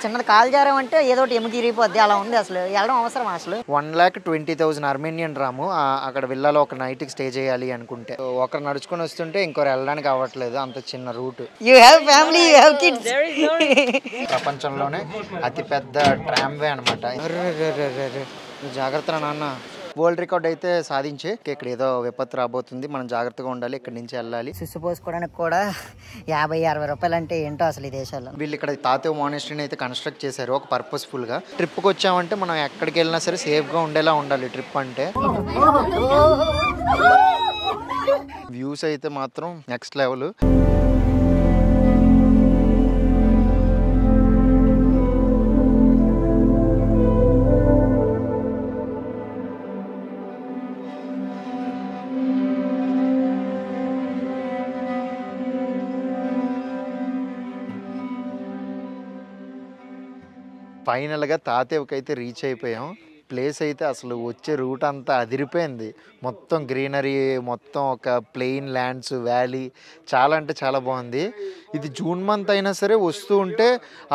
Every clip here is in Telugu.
చిన్నది కాలు జారామంటే ఏదో ఒకటి ఎముక ఇరిగిపోద్ది అలా ఉంది. అసలు వెళ్ళడం అవసరం అసలు. 1,20,000 అర్మేనియన్ రాము. అక్కడ విల్లాలో ఒక నైట్కి స్టే చేయాలి అనుకుంటే ఒకరు నడుచుకొని వస్తుంటే ఇంకొకరు వెళ్ళడానికి అవ్వట్లేదు, అంత చిన్న route. You have family, you have kids. ప్రపంచంలోనే అతిపెద్ద ట్రామ్వే అనమాట. జాగ్రత్త నాన్న. వరల్డ్ రికార్డ్ అయితే సాధించే ఇక్కడ ఏదో విపత్తు రాబోతుంది, మనం జాగ్రత్తగా ఉండాలి, ఇక్కడ నుంచి వెళ్ళాలి. సుస్సు పోసుకోవడానికి కూడా 50-60 రూపాయలు అంటే ఏంటో అసలు ఈ దేశాల్లో. వీళ్ళు ఇక్కడ తాతేవ్ మానిస్ట్రీని అయితే కన్స్ట్రక్ట్ చేశారు ఒక పర్పస్ఫుల్ గా. ట్రిప్కి వచ్చామంటే మనం ఎక్కడికి వెళ్ళినా సరే సేఫ్ గా ఉండేలా ఉండాలి ట్రిప్ అంటే. వ్యూస్ అయితే మాత్రం నెక్స్ట్ లెవెల్. ఫైనల్గా తాతేవ్కి అయితే రీచ్ అయిపోయాం. ప్లేస్ అయితే అసలు వచ్చే రూట్ అంతా అదిరిపోయింది. మొత్తం గ్రీనరీ, మొత్తం ఒక ప్లెయిన్ ల్యాండ్స్, వ్యాలీ, చాలా అంటే చాలా బాగుంది. ఇది జూన్ మంత్ అయినా సరే వస్తూ ఉంటే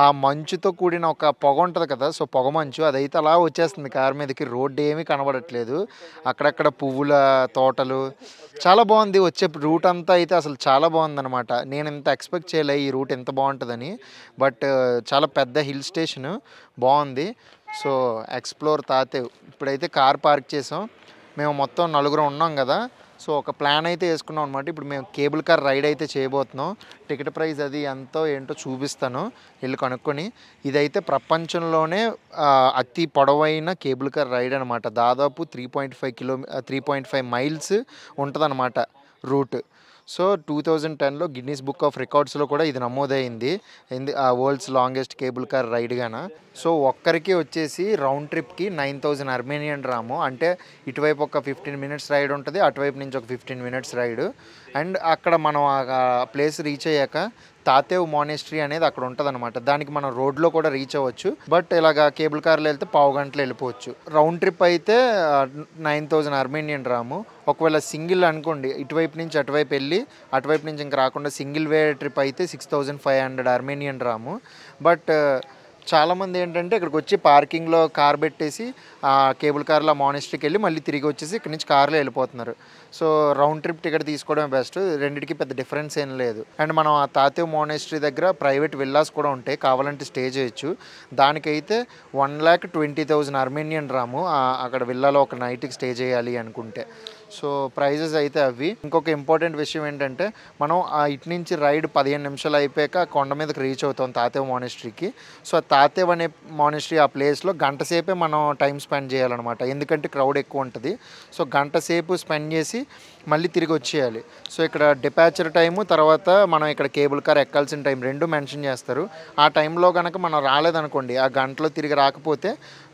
ఆ మంచుతో కూడిన ఒక పొగ ఉంటుంది కదా, సో పొగ మంచు అదైతే అలా వచ్చేస్తుంది కారు మీదకి. రోడ్డు ఏమీ కనబడట్లేదు, అక్కడక్కడ పువ్వుల తోటలు, చాలా బాగుంది. వచ్చే రూట్ అంతా అయితే అసలు చాలా బాగుందన్నమాట. నేను ఇంత ఎక్స్పెక్ట్ చేయలే ఈ రూట్ ఎంత బాగుంటుందని. బట్ చాలా పెద్ద హిల్ స్టేషన్, బాగుంది. So explore Tatev. ఇప్పుడైతే కార్ పార్క్ చేసాం. మేము మొత్తం 4 ఉన్నాం కదా, సో ఒక ప్లాన్ అయితే వేసుకున్నాం అనమాట. ఇప్పుడు మేము కేబుల్ కార్ రైడ్ అయితే చేయబోతున్నాం. టికెట్ ప్రైస్ అది ఎంతో ఏంటో చూపిస్తాను, వెళ్ళి కనుక్కొని. ఇదైతే ప్రపంచంలోనే అతి పొడవైన కేబుల్ కార్ రైడ్ అనమాట. దాదాపు 3.5 మైల్స్ ఉంటుంది అనమాట రూట్. సో 2010లో గిన్నీస్ బుక్ ఆఫ్ రికార్డ్స్లో కూడా ఇది నమోదైంది, world's longest cable car ride గాన. సో ఒక్కరికి వచ్చేసి రౌండ్ ట్రిప్కి 9,000 అర్మేనియన్ రాము. అంటే ఇటువైపు ఒక 15 మినిట్స్ రైడ్ ఉంటుంది, అటువైపు నుంచి ఒక 15 మినిట్స్ రైడ్. అండ్ అక్కడ మనం ఆ ప్లేస్ రీచ్ అయ్యాక తాతేవ్ మానిస్ట్రీ అనేది అక్కడ ఉంటుంది అనమాట. దానికి మనం రోడ్లో కూడా రీచ్ అవ్వచ్చు, బట్ ఇలాగ కేబుల్ కార్లో వెళ్తే పావు గంటలో వెళ్ళిపోవచ్చు. రౌండ్ ట్రిప్ అయితే 9,000 అర్మేనియన్ రాము. ఒకవేళ సింగిల్ అనుకోండి, ఇటువైపు నుంచి అటువైపు వెళ్ళి అటువైపు నుంచి ఇంకా రాకుండా సింగిల్ వే ట్రిప్ అయితే 6,500 అర్మేనియన్ రాము. బట్ చాలామంది ఏంటంటే ఇక్కడికి వచ్చి పార్కింగ్లో కార్ పెట్టేసి ఆ కేబుల్ కార్లో మానిస్ట్రీకి వెళ్ళి మళ్ళీ తిరిగి వచ్చేసి ఇక్కడ నుంచి కార్లో వెళ్ళిపోతున్నారు. సో రౌండ్ ట్రిప్ టికెట్ తీసుకోవడమే బెస్ట్, రెండింటికి పెద్ద డిఫరెన్స్ ఏం లేదు. అండ్ మనం ఆ తాతేవ్ మానిస్ట్రీ దగ్గర ప్రైవేట్ విల్లాస్ కూడా ఉంటాయి, కావాలంటే స్టే చేయొచ్చు. దానికైతే 1,20,000 అర్మేనియన్ రాము. అక్కడ విల్లాలో ఒక నైట్కి స్టే చేయాలి అనుకుంటే. సో ప్రైజెస్ అయితే అవి. ఇంకొక ఇంపార్టెంట్ విషయం ఏంటంటే మనం ఇటు నుంచి రైడ్ 15 నిమిషాలు అయిపోయాక కొండ మీదకి రీచ్ అవుతాం తాతేవ్ మానిస్ట్రీకి. సో తాతేవ్ అనే మానిస్ట్రీ ఆ ప్లేస్లో గంట సేపే మనం టైం స్పెండ్ చేయాలన్నమాట, ఎందుకంటే క్రౌడ్ ఎక్కువ ఉంటుంది. సో గంట సేపు స్పెండ్ చేసి మళ్ళీ తిరిగి వచ్చేయాలి. సో ఇక్కడ డిపాచర్ టైము, తర్వాత మనం ఇక్కడ కేబుల్ కార్ ఎక్కాల్సిన టైం రెండు మెన్షన్ చేస్తారు. ఆ టైంలో కనుక మనం రాలేదనుకోండి, ఆ గంటలో తిరిగి రాకపోతే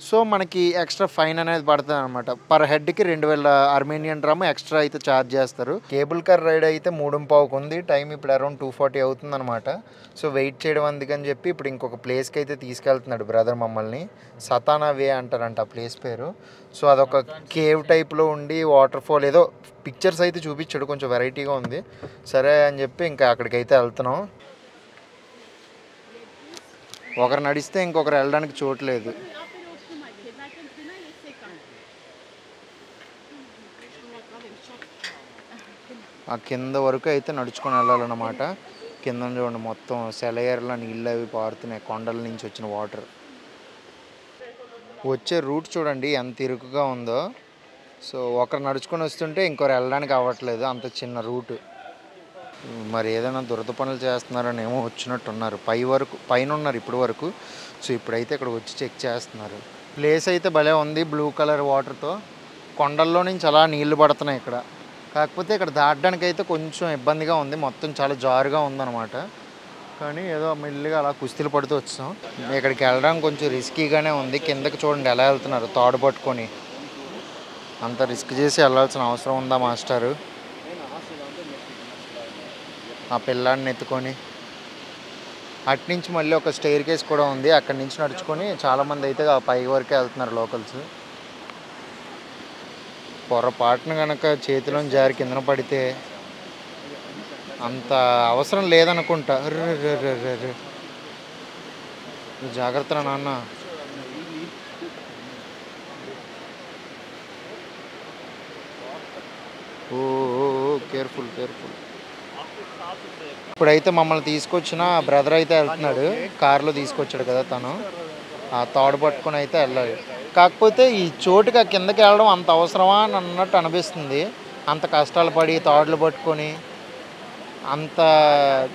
సో మనకి ఎక్స్ట్రా ఫైన్ అనేది పడుతుంది అనమాట. పర్ హెడ్కి 2,000 అర్మేనియన్ రాము ఎక్స్ట్రా అయితే ఛార్జ్ చేస్తారు. కేబుల్ కార్ రైడ్ అయితే 3:15 ఉంది, టైం ఇప్పుడు అరౌండ్ 2:40 అవుతుంది అనమాట. సో వెయిట్ చేయడం అందుకని చెప్పి ఇప్పుడు ఇంకొక ప్లేస్కి అయితే తీసుకెళ్తున్నాడు బ్రదర్ మమ్మల్ని. సతానా వే అంటారంట ఆ ప్లేస్ పేరు. సో అదొక కేవ్ టైప్లో ఉండి వాటర్ ఫాల్ ఏదో పిక్చర్స్ అయితే చూపించాడు, కొంచెం వెరైటీగా ఉంది. సరే అని చెప్పి ఇంకా అక్కడికైతే వెళ్తున్నాం. ఒకరు నడిస్తే ఇంకొకరు వెళ్ళడానికి చోట్లేదు. ఆ కింద వరకు అయితే నడుచుకొని వెళ్ళాలన్నమాట. కింద చూడండి మొత్తం సెలయేరులో నీళ్ళు అవి పారుతున్నాయి, కొండల నుంచి వచ్చిన వాటర్. వచ్చే రూట్ చూడండి ఎంత ఇరుకుగా ఉందో. సో ఒకరు నడుచుకొని వస్తుంటే ఇంకొకరు వెళ్ళడానికి అవ్వట్లేదు, అంత చిన్న రూటు. మరి ఏదైనా దురద పనులు చేస్తున్నారని ఏమో వచ్చినట్టున్నారు. పైన ఉన్నారు ఇప్పటి వరకు. సో ఇప్పుడైతే ఇక్కడ వచ్చి చెక్ చేస్తున్నారు. ప్లేస్ అయితే భలే ఉంది, బ్లూ కలర్ వాటర్తో. కొండల్లో నుంచి అలా నీళ్లు పడుతున్నాయి ఇక్కడ. కాకపోతే ఇక్కడ దాటడానికి అయితే కొంచెం ఇబ్బందిగా ఉంది, మొత్తం చాలా జారుగా ఉందన్నమాట. కానీ ఏదో మెల్లిగా అలా కుస్తీలు పడుతూ వచ్చాం. ఇక్కడికి వెళ్ళడం కొంచెం రిస్కీగానే ఉంది. కిందకి చూడండి ఎలా వెళ్తున్నారు తాడు పట్టుకొని. అంత రిస్క్ చేసి వెళ్ళాల్సిన అవసరం ఉందా మాస్టారు? ఆ పిల్లాడిని ఎత్తుకొని అట్నుంచి మళ్ళీ ఒక స్టెయిర్ కేస్ కూడా ఉంది, అక్కడి నుంచి నడుచుకొని చాలామంది అయితే ఆ పై వరకే వెళ్తున్నారు లోకల్స్. పొరపాటున కనుక చేతిలో జారి కిందన పడితే అంత అవసరం లేదనుకుంటా. జాగ్రత్త నాన్న. ఓ కేర్ఫుల్ కేర్ఫుల్. ఇప్పుడైతే మమ్మల్ని తీసుకొచ్చిన బ్రదర్ అయితే వెళ్తున్నాడు, కారులో తీసుకొచ్చాడు కదా తను, ఆ తాడు పట్టుకొని అయితే వెళ్ళాలి. కాకపోతే ఈ చోటుకి ఆ కిందకి వెళ్ళడం అంత అవసరమా అని అన్నట్టు అనిపిస్తుంది. అంత కష్టాలు పడి తాడులు పట్టుకొని అంత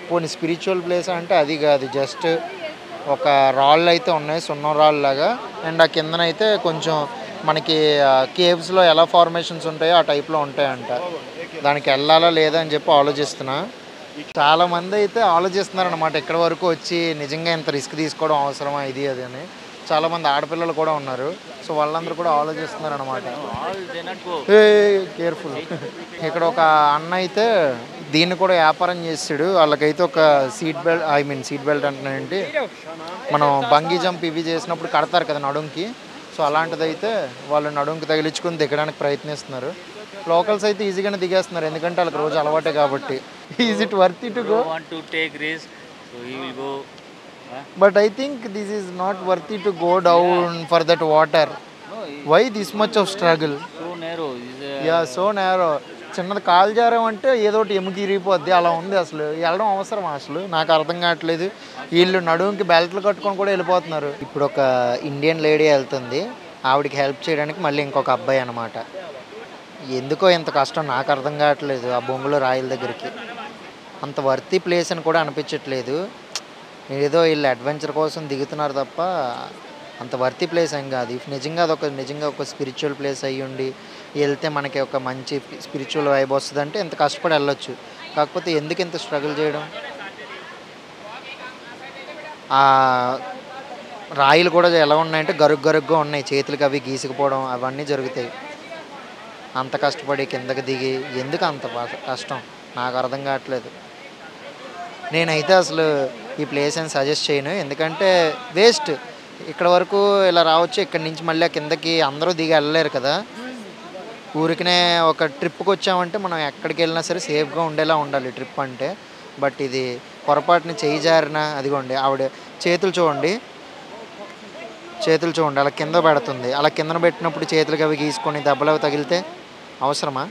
పోనీ స్పిరిచువల్ ప్లేస్ అంటే అది కాదు, జస్ట్ ఒక రాళ్ళు అయితే ఉన్నాయి, సున్నం రాళ్ళు లాగా. అండ్ ఆ కిందనైతే కొంచెం మనకి కేవ్స్లో ఎలా ఫార్మేషన్స్ ఉంటాయో ఆ టైప్లో ఉంటాయంట. దానికి వెళ్ళాలా లేదా అని చెప్పి ఆలోచిస్తున్నా. చాలామంది అయితే ఆలోచిస్తున్నారు అనమాట ఇక్కడ వరకు వచ్చి నిజంగా ఇంత రిస్క్ తీసుకోవడం అవసరమా ఇది అది అని. చాలామంది ఆడపిల్లలు కూడా ఉన్నారు, సో వాళ్ళందరూ కూడా ఆలోచిస్తున్నారు అనమాట. కేర్ఫుల్. ఇక్కడ ఒక అన్న అయితే దీన్ని కూడా వ్యాపారం చేస్తాడు. వాళ్ళకైతే ఒక సీట్ బెల్ట్ అంటున్నాయండి, మనం బంగీ జంప్ ఇవి చేసినప్పుడు కడతారు కదా నడుంకి, సో అలాంటిదైతే వాళ్ళు నడుంకి తగిలించుకొని దిగడానికి ప్రయత్నిస్తున్నారు. లోకల్స్ అయితే ఈజీగానే దిగేస్తున్నారు, ఎందుకంటే వాళ్ళకి రోజు అలవాటే కాబట్టి. Is it worth it to go? But I think this is not worthy to go down for that water. Why this much of struggle? So narrow. Yeah, so narrow. చిన్నది కాలు జారామంటే ఏదో ఒకటి ఎముకి ఇరిగిపోద్ది, అలా ఉంది. అసలు వెళ్ళడం అవసరం అసలు నాకు అర్థం కావట్లేదు. వీళ్ళు నడుముకి బెల్ట్లు కట్టుకొని కూడా వెళ్ళిపోతున్నారు. ఇప్పుడు ఒక ఇండియన్ లేడీ వెళ్తుంది, ఆవిడకి హెల్ప్ చేయడానికి మళ్ళీ ఇంకొక అబ్బాయి అనమాట. ఎందుకో ఇంత కష్టం నాకు అర్థం కావట్లేదు. ఆ బొంగులో రాయల దగ్గరికి అంత వర్తీ ప్లేస్ అని కూడా అనిపించట్లేదు. ఏదో వీళ్ళు అడ్వెంచర్ కోసం దిగుతున్నారు తప్ప అంత వర్తీ ప్లేస్ ఏం కాదు. ఇఫ్ నిజంగా ఒక స్పిరిచువల్ ప్లేస్ అయ్యి ఉండి వెళ్తే మనకి ఒక మంచి స్పిరిచువల్ వైబ్ వస్తుంది అంటే ఇంత కష్టపడి వెళ్ళొచ్చు. కాకపోతే ఎందుకు ఇంత స్ట్రగుల్ చేయడం? ఆ రాయిలు కూడా ఎలా ఉన్నాయంటే గరుగ్గా ఉన్నాయి, చేతులకి అవి గీసుకుపోవడం అవన్నీ జరుగుతాయి. అంత కష్టపడి కిందకి దిగి ఎందుకు అంత కష్టం నాకు అర్థం కావట్లేదు. నేనైతే అసలు ఈ ప్లేస్ అని సజెస్ట్ చేయను, ఎందుకంటే వేస్ట్. ఇక్కడ వరకు ఇలా రావచ్చు, ఇక్కడి నుంచి మళ్ళీ కిందకి అందరూ దిగి వెళ్ళలేరు కదా. ఊరికనే ఒక ట్రిప్కి వచ్చామంటే మనం ఎక్కడికి వెళ్ళినా సరే సేఫ్గా ఉండేలా ఉండాలి ట్రిప్ అంటే. బట్ ఇది పొరపాటుని చేయి జారిన, అదిగోండి ఆవిడ చేతులు చూడండి అలా కింద పెడుతుంది. అలా కిందన పెట్టినప్పుడు చేతులకి అవి గీసుకొని దెబ్బలు అవి తగిలితే అవసరమా?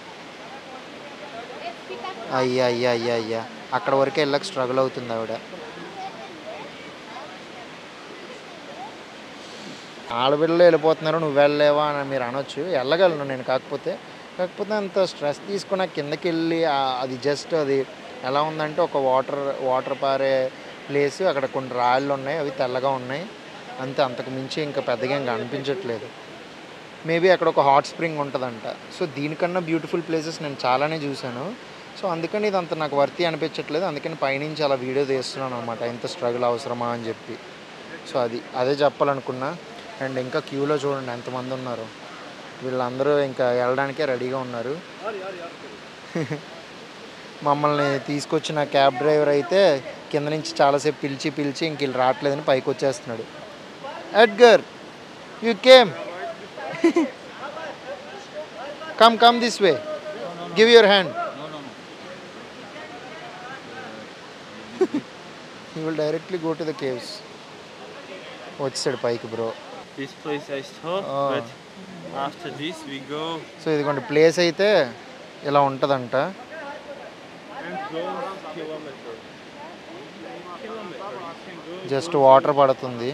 అయ్యా అక్కడ వరకే వెళ్ళక స్ట్రగుల్ అవుతుంది ఆవిడ. ఆడపిల్లలు వెళ్ళిపోతున్నారు, నువ్వు వెళ్ళలేవా అని మీరు అనొచ్చు. వెళ్ళగలను నేను, కాకపోతే అంత స్ట్రెస్ తీసుకున్న కిందకి వెళ్ళి అది జస్ట్ అది ఎలా ఉందంటే ఒక వాటర్ పారే ప్లేస్, అక్కడ కొన్ని రాళ్ళు ఉన్నాయి, అవి తెల్లగా ఉన్నాయి అంతే. అంతకు మించి ఇంకా పెద్దగా ఇంకా అనిపించట్లేదు. మేబీ అక్కడ ఒక హాట్ స్ప్రింగ్ ఉంటుందంట. సో దీనికన్నా బ్యూటిఫుల్ ప్లేసెస్ నేను చాలానే చూశాను. సో అందుకని ఇది అంత నాకు వర్తీ అనిపించట్లేదు. అందుకని పైనుంచి అలా వీడియో తీస్తున్నాను అనమాట, ఎంత స్ట్రగుల్ అవసరమా అని చెప్పి. సో అదే చెప్పాలనుకున్నా. అండ్ ఇంకా క్యూలో చూడండి ఎంతమంది ఉన్నారు. వీళ్ళందరూ ఇంకా వెళ్ళడానికే రెడీగా ఉన్నారు. మమ్మల్ని తీసుకొచ్చిన క్యాబ్ డ్రైవర్ అయితే కింద నుంచి చాలాసేపు పిలిచి ఇంక వీళ్ళు రావట్లేదని పైకి వచ్చేస్తున్నాడు. Edgar, you came, come this way, give your hand. He will directly go to the caves. వచ్చాడు పైకి bro. This place I saw, but after this we go. So ఇదిగోండి ప్లేస్ అయితే ఇలా ఉంటుందంట. జస్ట్ వాటర్ పడుతుంది,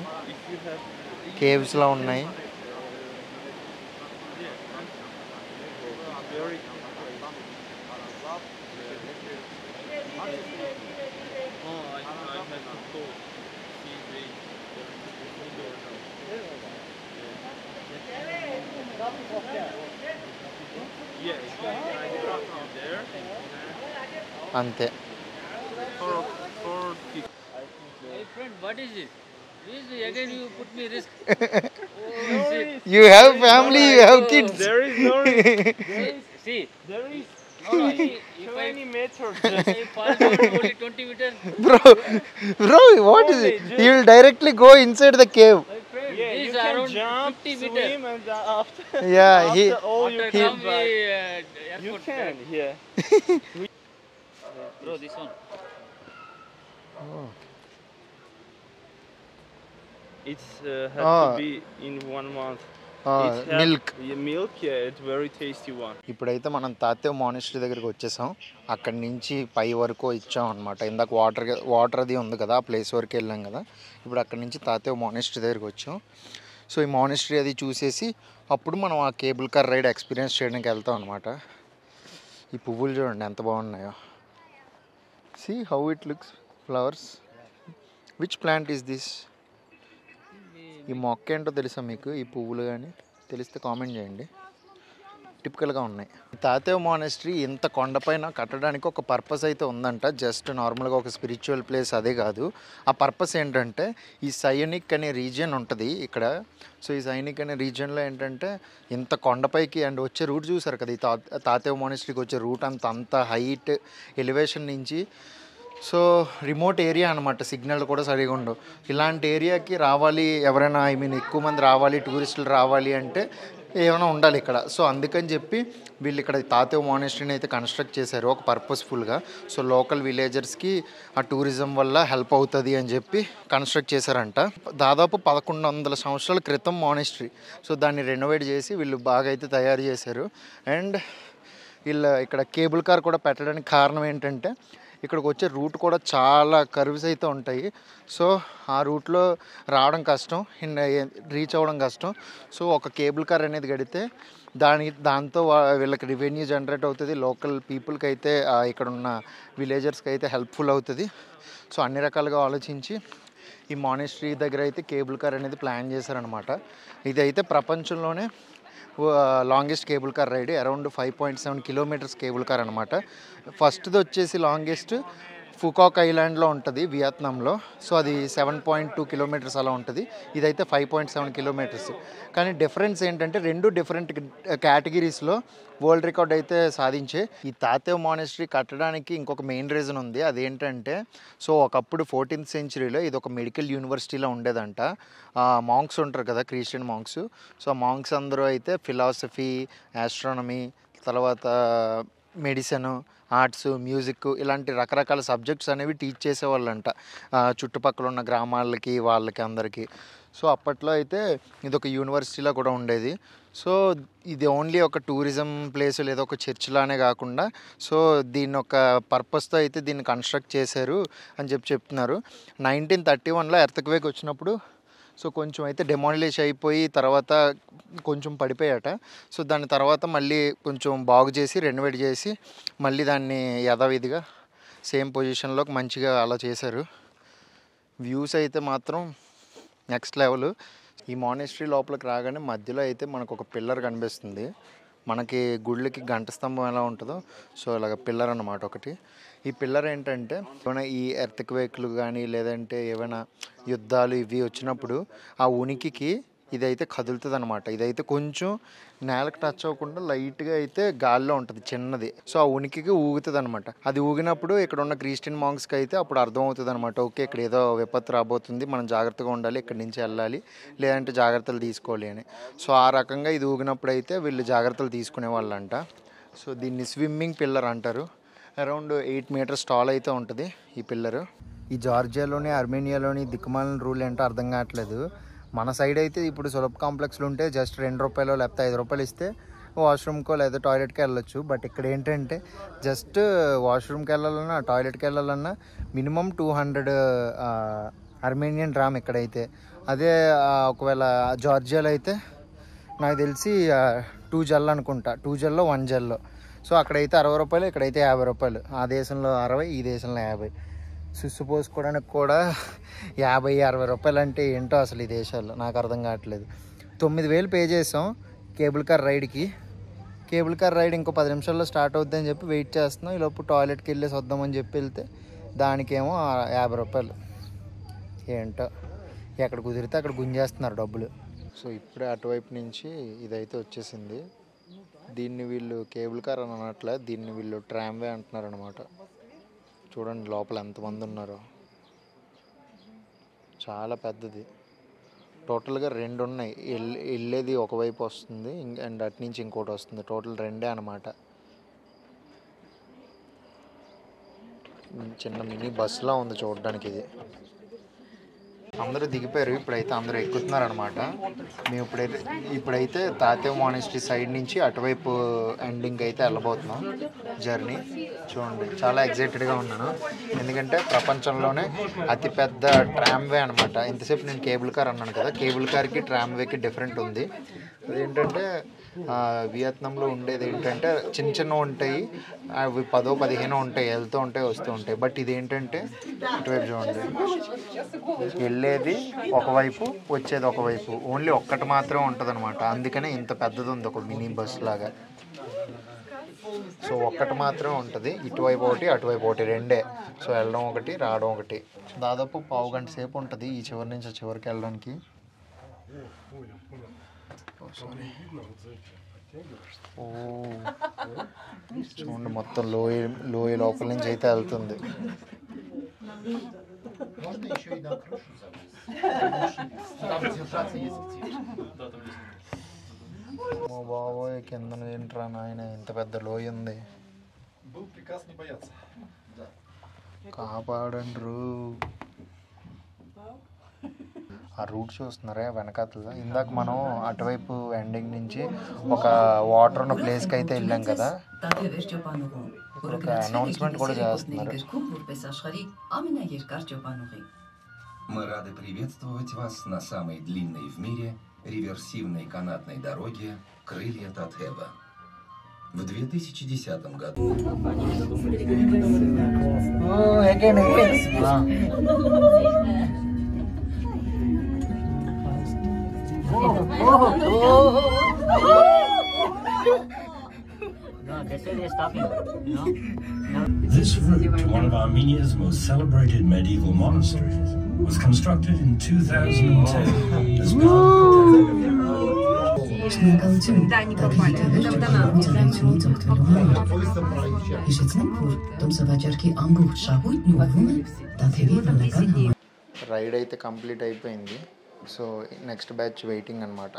కేవ్స్లో ఉన్నాయి. అంతే. What is it? Again you put me risk. You have family, you have kids. There is no risk. See, There is if 20 meters. I fall down only 20 meters. Bro, what is it? You will directly go inside the cave. My friend, Yeah, this you is can around jump, 50 meters. swim, and after Yeah, after all you After can come back. we You airport. can, yeah. Bro, this one. It's had Ah. to be in 1 month. It have milk. milk, yeah, it's very tasty one. ఇప్పుడైతే మనం తాతేవ్ మానిస్ట్రీ దగ్గరికి వచ్చేసాం. అక్కడి నుంచి పై వరకు ఇచ్చాం అనమాట. ఇందాక వాటర్ అది ఉంది కదా, ఆ ప్లేస్ వరకు వెళ్ళాం కదా. ఇప్పుడు అక్కడి నుంచి తాతేవ్ మానిస్ట్రీ దగ్గరికి వచ్చాం. సో ఈ మానిస్ట్రీ అది చూసేసి అప్పుడు మనం ఆ కేబుల్ కార్ రైడ్ ఎక్స్పీరియన్స్ చేయడానికి వెళ్తాం అనమాట. ఈ పువ్వులు చూడండి ఎంత బాగున్నాయో. See how it looks flowers. Which plant is this? ఈ మొక్క ఏంటో తెలుసా మీకు? ఈ పువ్వులు కానీ తెలిస్తే కామెంట్ చేయండి. టిపికల్గా ఉన్నాయి. తాతేవ్ మానెస్ట్రీ ఇంత కొండపైన కట్టడానికి ఒక పర్పస్ అయితే ఉందంట. జస్ట్ నార్మల్గా ఒక స్పిరిచువల్ ప్లేస్ అదే కాదు. ఆ పర్పస్ ఏంటంటే ఈ సైనిక్ అనే రీజియన్ ఉంటుంది ఇక్కడ. సో ఈ సైనిక్ అనే రీజియన్లో ఏంటంటే ఇంత కొండపైకి అండ్ వచ్చే రూట్ చూసారు కదా, ఈ తాతేవ్ మానెస్ట్రీకి వచ్చే రూట్ అంత హైట్ ఎలివేషన్ నుంచి. సో రిమోట్ ఏరియా అనమాట, సిగ్నల్ కూడా సరిగా ఉండవు. ఇలాంటి ఏరియాకి రావాలి ఎవరైనా, ఎక్కువ మంది రావాలి, టూరిస్టులు రావాలి అంటే ఏమైనా ఉండాలి ఇక్కడ. సో అందుకని చెప్పి వీళ్ళు ఇక్కడ తాతేవ్ మానెస్ట్రీని అయితే కన్స్ట్రక్ట్ చేశారు ఒక పర్పస్ఫుల్గా. సో లోకల్ విలేజర్స్కి ఆ టూరిజం వల్ల హెల్ప్ అవుతుంది అని చెప్పి కన్స్ట్రక్ట్ చేశారంట. దాదాపు 1100 సంవత్సరాల క్రితం మానెస్ట్రీ. సో దాన్ని రెనోవేట్ చేసి వీళ్ళు బాగా అయితే తయారు చేశారు. అండ్ వీళ్ళ ఇక్కడ కేబుల్ కార్ కూడా పెట్టడానికి కారణం ఏంటంటే ఇక్కడికి వచ్చే రూట్ కూడా చాలా కర్వ్స్ అయితే ఉంటాయి. సో ఆ రూట్లో రావడం కష్టం, రీచ్ అవ్వడం కష్టం. సో ఒక కేబుల్ కార్ అనేది కడితే దాంతో వీళ్ళకి రెవెన్యూ జనరేట్ అవుతుంది. లోకల్ పీపుల్కి అయితే ఇక్కడ ఉన్న విలేజర్స్కి అయితే హెల్ప్ఫుల్ అవుతుంది. సో అన్ని రకాలుగా ఆలోచించి ఈ మానెస్ట్రీ దగ్గర అయితే కేబుల్ కార్ అనేది ప్లాన్ చేశారనమాట. ఇదైతే ప్రపంచంలోనే longest cable car ride, around 5.7 kilometres cable car అనమాట. ఫస్ట్ది వచ్చేసి లాంగెస్ట్ ఫుకాక్ ఐలాండ్లో ఉంటుంది వియత్నాంలో. సో అది 7.2 కిలోమీటర్స్ అలా ఉంటుంది. ఇదైతే 5.7 కిలోమీటర్స్. కానీ డిఫరెన్స్ ఏంటంటే రెండు డిఫరెంట్ కేటగిరీస్లో వరల్డ్ రికార్డ్ అయితే సాధించే. ఈ తాతేవ్ మానెస్ట్రీ కట్టడానికి ఇంకొక మెయిన్ రీజన్ ఉంది. అదేంటంటే సో ఒకప్పుడు 14th సెంచరీలో ఇది ఒక మెడికల్ యూనివర్సిటీలో ఉండేదంట. మాంక్స్ ఉంటారు కదా, క్రిస్టియన్ మాంక్స్. సో మాంక్స్ అందరూ అయితే ఫిలాసఫీ, ఆస్ట్రానమీ, తర్వాత మెడిసిన్, ఆర్ట్స్, మ్యూజిక్ ఇలాంటి రకరకాల సబ్జెక్ట్స్ అనేవి టీచ్ చేసేవాళ్ళంట చుట్టుపక్కల ఉన్న గ్రామాలకి వాళ్ళకి అందరికీ. సో అప్పట్లో అయితే ఇది ఒక యూనివర్సిటీలో కూడా ఉండేది. సో ఇది ఓన్లీ ఒక టూరిజం ప్లేస్ లేదా ఒక చర్చ్లానే కాకుండా సో దీన్ని ఒక పర్పస్తో అయితే దీన్ని కన్స్ట్రక్ట్ చేశారు అని చెప్తున్నారు. 1931లో ఎర్త్క్వేక్ వచ్చినప్పుడు సో కొంచెం అయితే డెమాలిష్ అయిపోయి తర్వాత కొంచెం పడిపోయాట. సో దాని తర్వాత మళ్ళీ కొంచెం బాగు చేసి రెనోవేట్ చేసి మళ్ళీ దాన్ని యథావిధిగా సేమ్ పొజిషన్లోకి మంచిగా అలా చేశారు. వ్యూస్ అయితే మాత్రం నెక్స్ట్ లెవెల్. ఈ మానెస్ట్రీ లోపలికి రాగానే మధ్యలో అయితే మనకు ఒక పిల్లర్ కనిపిస్తుంది. మనకి గుళ్ళకి గంట స్తంభం ఎలా ఉంటుందో సో ఇలాగ పిల్లర్ అన్నమాట ఒకటి. ఈ పిల్లర్ ఏంటంటే ఏమైనా ఈ ఎర్త్క్వేక్లు కానీ లేదంటే ఏమైనా యుద్ధాలు ఇవి వచ్చినప్పుడు ఆ ఉనికికి ఇదైతే కదులుతుంది అనమాట. ఇదైతే కొంచెం నేలకు టచ్ అవ్వకుండా లైట్గా అయితే గాల్లో ఉంటుంది చిన్నది. సో ఆ ఉనికికి ఊగుతుంది అనమాట. అది ఊగినప్పుడు ఇక్కడ ఉన్న క్రిస్టియన్ మాంక్స్కి అయితే అప్పుడు అర్థమవుతుంది అనమాట, ఓకే ఇక్కడ ఏదో విపత్తు రాబోతుంది, మనం జాగ్రత్తగా ఉండాలి, ఇక్కడి నుంచి వెళ్ళాలి, లేదంటే జాగ్రత్తలు తీసుకోవాలి అని. సో ఆ రకంగా ఇది ఊగినప్పుడు అయితే వీళ్ళు జాగ్రత్తలు తీసుకునే వాళ్ళంట. సో దీన్ని స్విమ్మింగ్ పిల్లర్ అంటారు. అరౌండ్ 8 మీటర్స్ టాల్ అయితే ఉంటుంది ఈ పిల్లరు. ఈ జార్జియాలోని ఆర్మేనియాలోని దిక్కుమాలిన రూల్ ఏంటో అర్థం కావట్లేదు. మన సైడ్ అయితే ఇప్పుడు సులభ కాంప్లెక్స్లు ఉంటే జస్ట్ ₹2 లేకపోతే ₹5 ఇస్తే వాష్రూమ్కో లేదా టాయిలెట్కి వెళ్ళొచ్చు. బట్ ఇక్కడ ఏంటంటే జస్ట్ వాష్రూమ్కి వెళ్ళాలన్నా టాయిలెట్కి వెళ్ళాలన్నా మినిమం 200 ఆర్మేనియన్ డ్రామ్ ఇక్కడైతే. అదే ఒకవేళ జార్జియాలో అయితే నాకు తెలిసి 2 జెల్ అనుకుంటా, 2 జెల్లో 1 జెల్లో. సో అక్కడైతే ₹60, ఇక్కడైతే ₹50. ఆ దేశంలో 60, ఈ దేశంలో 50. సుస్సు పోసుకోవడానికి కూడా ₹50-60 అంటే ఏంటో అసలు ఈ దేశాల్లో నాకు అర్థం కావట్లేదు. 9,000 పే చేసాం కేబుల్ కార్ రైడ్కి. కేబుల్ కార్ రైడ్ ఇంకో 10 నిమిషాల్లో స్టార్ట్ అవుద్దని చెప్పి వెయిట్ చేస్తున్నాం. ఈలోపు టాయిలెట్కి వెళ్ళేసి వద్దామని చెప్పి వెళ్తే దానికేమో ₹50. ఏంటో ఎక్కడ కుదిరితే అక్కడ గుంజేస్తున్నారు డబ్బులు. సో ఇప్పుడే అటువైపు నుంచి ఇదైతే వచ్చేసింది. దీన్ని వీళ్ళు కేబుల్ కార్ అని అనట్లే, దీన్ని వీళ్ళు ట్రామ్వే అంటున్నారు అనమాట. చూడండి లోపల ఎంతమంది ఉన్నారో, చాలా పెద్దది. టోటల్గా 2 ఉన్నాయి. వెళ్ళేది ఒకవైపు వస్తుంది అండ్ అటు నుంచి ఇంకోటి వస్తుంది. టోటల్ 2 అనమాట. చిన్న మినీ బస్సులా ఉంది చూడడానికి ఇది. అందరూ దిగిపోయారు. ఇప్పుడైతే అందరూ ఎక్కుతున్నారు అనమాట. మేము ఇప్పుడైతే తాతేవ్ మానిస్ట్రీ సైడ్ నుంచి అటువైపు ఎండింగ్ అయితే వెళ్ళబోతున్నాం జర్నీ. చూడండి, చాలా ఎగ్జైటెడ్గా ఉన్నాను. ఎందుకంటే ప్రపంచంలోనే అతిపెద్ద ట్రామ్వే అనమాట. ఇంతసేపు నేను కేబుల్ కార్ అన్నాను కదా, కేబుల్ కార్కి ట్రామ్వేకి డిఫరెంట్ ఉంది. అదేంటంటే వియత్నాంలో ఉండేది ఏంటంటే చిన్న చిన్నవి ఉంటాయి, అవి 10-15 ఉంటాయి, వెళ్తూ ఉంటాయి వస్తూ ఉంటాయి. బట్ ఇదేంటంటే ఇటువైపు చూడండి, వెళ్ళేది ఒకవైపు వచ్చేది ఒకవైపు, ఓన్లీ ఒక్కటి మాత్రమే ఉంటుంది అనమాట. అందుకనే ఇంత పెద్దది ఉంది, ఒక మినీ బస్ లాగా. సో ఒక్కటి మాత్రమే ఉంటుంది, ఇటువైపు ఒకటి అటువైపు ఒకటి రెండే. సో వెళ్ళడం ఒకటి రావడం ఒకటి. దాదాపు 1/2 గంట సేపు ఉంటుంది ఈ చివరి నుంచి ఆ చివరికి వెళ్ళడానికి. చూడండి, మొత్తం లోయ లోపల నుంచి అయితే వెళ్తుంది. ఓ బాబోయ్, కింద ఏంట్రా నాయన, ఇంత పెద్ద లోయ ఉంది. కాపాడండ్రు. ఆ రూట్ చూస్తున్నారా వెనకాతల? ఇందాక మనం అటువైపు ఎండింగ్ నుంచి ఒక వాటర్ ఉన్న ప్లేస్కి అయితే వెళ్ళాం కదా, ఒక అనౌన్స్మెంట్ కూడా చేస్తున్నారు. Мы рады приветствовать вас на самой длинной в мире реверсивной канатной дороге «Крылья Татхева». В 2010 году... No, they say they're stopping. No? This route, one of Armenia's most celebrated medieval monasteries, was constructed in 2010 as part of the ride అయితే కంప్లీట్ అయిపోయింది. సో నెక్స్ట్ బ్యాచ్ వెయిటింగ్ అనమాట.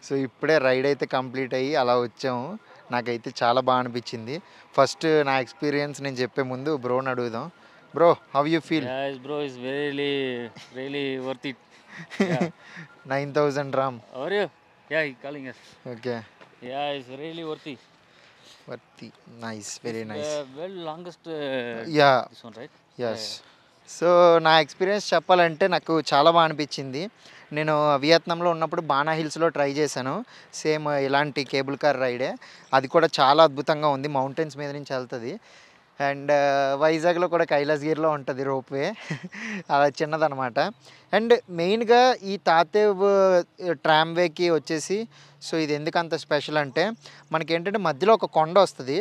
సో ఇప్పుడే రైడ్ అయితే కంప్లీట్ అయ్యి అలా వచ్చాము. నాకైతే చాలా బాగా అనిపించింది. ఫస్ట్ నా ఎక్స్పీరియన్స్ నేను చెప్పే ముందు బ్రోని అడుగుదాం. Bro, how you feel? Yes, bro, it's really worth it. 9,000 ram. How are you? Yeah, he's calling us. Okay. Yeah, it's really worthy. Worthy. Nice, very nice. Well, longest. Yeah. This one, right? Yes. So నా ఎక్స్పీరియన్స్ చెప్పాలంటే నాకు చాలా బాగా అనిపించింది. నేను వియత్నాంలో ఉన్నప్పుడు బానా హిల్స్లో ట్రై చేశాను, సేమ్ ఇలాంటి కేబుల్ కార్ రైడే. అది కూడా చాలా అద్భుతంగా ఉంది, మౌంటైన్స్ మీద నుంచి వెళ్తుంది. అండ్ వైజాగ్లో కూడా కైలాసగిరిలో ఉంటుంది రోప్వే, అలా చిన్నదనమాట. అండ్ మెయిన్గా ఈ తాతేవ్ ట్రామ్వేకి వచ్చేసి, సో ఇది ఎందుకు అంత స్పెషల్ అంటే మనకి ఏంటంటే మధ్యలో ఒక కొండ వస్తుంది.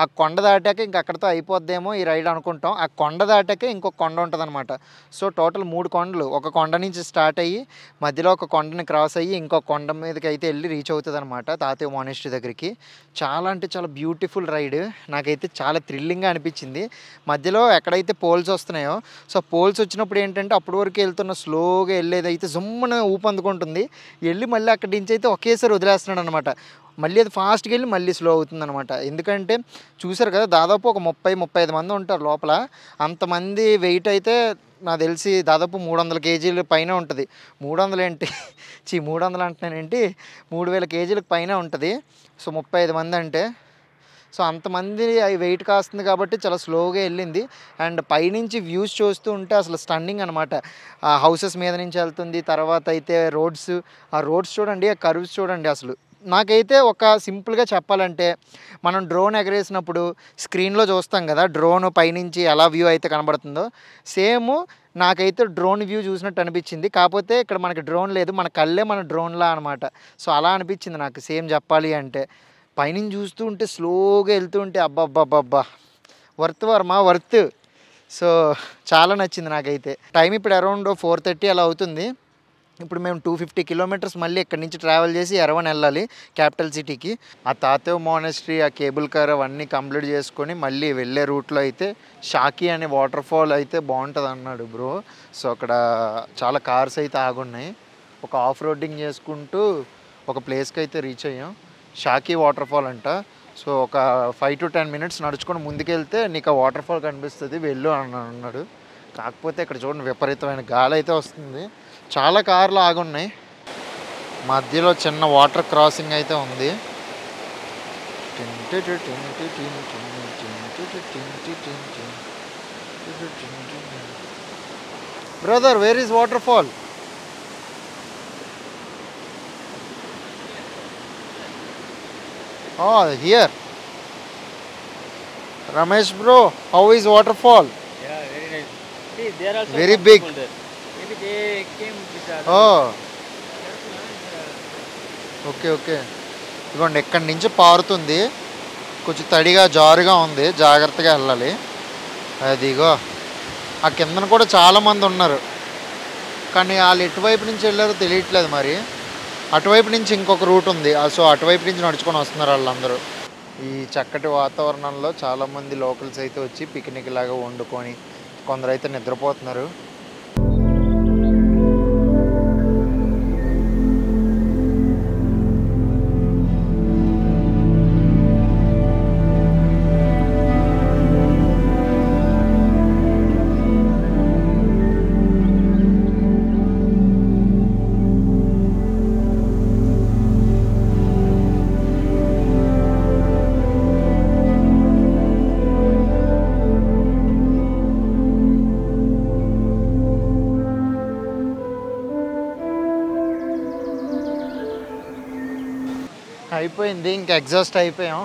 ఆ కొండ దాటాక ఇంక అక్కడితో అయిపోద్దేమో ఈ రైడ్ అనుకుంటాం. ఆ కొండ దాటాకే ఇంకొక కొండ ఉంటుంది అనమాట. సో టోటల్ 3 కొండలు, ఒక కొండ నుంచి స్టార్ట్ అయ్యి మధ్యలో ఒక కొండని క్రాస్ అయ్యి ఇంకొక కొండ మీదకి అయితే వెళ్ళి రీచ్ అవుతుంది అనమాట తాతేవ్ మానిస్ట్రీ దగ్గరికి. చాలా అంటే చాలా బ్యూటిఫుల్ రైడ్, నాకైతే చాలా థ్రిల్లింగ్గా అనిపించింది. మధ్యలో ఎక్కడైతే పోల్స్ వస్తున్నాయో, సో పోల్స్ వచ్చినప్పుడు ఏంటంటే అప్పటి వరకు వెళ్తున్న స్లోగా వెళ్ళేదైతే జుమ్మున ఊపందుకుంటుంది, వెళ్ళి మళ్ళీ అక్కడి నుంచి అయితే ఒకేసారి వదిలేస్తున్నాడు అనమాట. మళ్ళీ అది ఫాస్ట్గా వెళ్ళి మళ్ళీ స్లో అవుతుంది అనమాట. ఎందుకంటే చూసారు కదా, దాదాపు ఒక 30-35 మంది ఉంటారు లోపల. అంతమంది వెయిట్ అయితే నాకు తెలిసి దాదాపు 300 కేజీల పైన ఉంటుంది. 300 ఏంటి 300 అంటున్నానేంటి, 3000 కేజీలకు పైన ఉంటుంది. సో 35 మంది అంటే, సో అంతమంది అవి వెయిట్ కాస్తుంది కాబట్టి చాలా స్లోగా వెళ్ళింది. అండ్ పైనుంచి వ్యూస్ చూస్తూ ఉంటే అసలు స్టన్నింగ్ అనమాట. ఆ హౌసెస్ మీద నుంచి వెళ్తుంది, తర్వాత అయితే రోడ్స్, ఆ రోడ్స్ చూడండి, ఆ కర్వ్స్ చూడండి. అసలు నాకైతే ఒక సింపుల్గా చెప్పాలంటే, మనం డ్రోన్ ఎగరేసినప్పుడు స్క్రీన్లో చూస్తాం కదా డ్రోన్ పైనుంచి ఎలా వ్యూ అయితే కనబడుతుందో, సేమ్ నాకైతే డ్రోన్ వ్యూ చూసినట్టు అనిపించింది. కాకపోతే ఇక్కడ మనకి డ్రోన్ లేదు, మన కళ్ళే మన డ్రోన్లా అనమాట. సో అలా అనిపించింది నాకు సేమ్ చెప్పాలి అంటే. పైనుంచి చూస్తూ ఉంటే స్లోగా వెళ్తూ ఉంటే అబ్బబ్బబ్బబ్బా, వర్త్ వర్మ వర్త్. సో చాలా నచ్చింది నాకైతే. టైం ఇప్పుడు అరౌండ్ 4:30 అలా అవుతుంది. ఇప్పుడు మేము 250 కిలోమీటర్స్ మళ్ళీ ఇక్కడి నుంచి ట్రావెల్ చేసి ఎరవన్ వెళ్ళాలి, క్యాపిటల్ సిటీకి. ఆ తాతేవ్ మానిస్ట్రీ, ఆ కేబుల్ కార్ అవన్నీ కంప్లీట్ చేసుకొని మళ్ళీ వెళ్ళే రూట్లో అయితే షాకీ అనే వాటర్ ఫాల్ అయితే బాగుంటుంది అన్నాడు బ్రో. సో అక్కడ చాలా కార్స్ అయితే ఆగున్నాయి. ఒక ఆఫ్ రోడింగ్ చేసుకుంటూ ఒక ప్లేస్కి అయితే రీచ్ అయ్యాం. షాకీ వాటర్ ఫాల్ అంట. సో ఒక 5 to 10 minutes నడుచుకొని ముందుకెళ్తే నీకు ఆ వాటర్ ఫాల్ కనిపిస్తుంది, వెళ్ళు అని అన్నాడు. కాకపోతే ఇక్కడ చూడండి విపరీతమైన గాలి అయితే వస్తుంది. చాలా కార్లు ఆగున్నాయి. మధ్యలో చిన్న వాటర్ క్రాసింగ్ అయితే ఉంది. Brother, where is water fall? Oh, here. Ramesh bro, how is waterfall? Yeah, very nice. See, there also Very some big. people there. Maybe they came with the Oh, okay okay. ఇదిగోండి ఎక్కడి నుంచి పారుతుంది, కొంచెం తడిగా జారుగా ఉంది, జాగ్రత్తగా వెళ్ళాలి. అదిగో ఆ కిందన కూడా చాలామంది ఉన్నారు, కానీ వాళ్ళు ఎటువైపు నుంచి వెళ్ళారో తెలియట్లేదు. మరి అటువైపు నుంచి ఇంకొక రూట్ ఉంది, సో అటువైపు నుంచి నడుచుకొని వస్తున్నారు వాళ్ళందరూ. ఈ చక్కటి వాతావరణంలో చాలామంది లోకల్స్ అయితే వచ్చి పిక్నిక్ లాగా వండుకొని కొందరు అయితే నిద్రపోతున్నారు. అయిపోయింది, ఇంకా ఎగ్జాస్ట్ అయిపోయాం.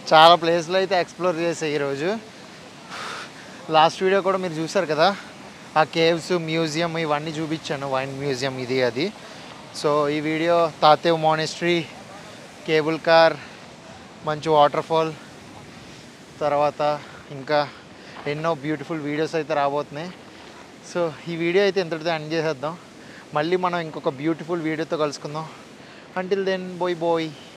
చాలా ప్లేస్లు అయితే ఎక్స్ప్లోర్ చేసాయి ఈరోజు. లాస్ట్ వీడియో కూడా మీరు చూసారు కదా, ఆ కేవ్స్, మ్యూజియం ఇవన్నీ చూపించాను, వైన్ మ్యూజియం ఇది అది. సో ఈ వీడియో తాతేవ్ మానిస్ట్రీ, కేబుల్ కార్, మంచి వాటర్ ఫాల్, తర్వాత ఇంకా ఎన్నో బ్యూటిఫుల్ వీడియోస్ అయితే రాబోతున్నాయి. సో ఈ వీడియో అయితే ఇంతటితో ఎండ్ చేసేద్దాం. మళ్ళీ మనం ఇంకొక బ్యూటిఫుల్ వీడియోతో కలుసుకుందాం. Until then, boy.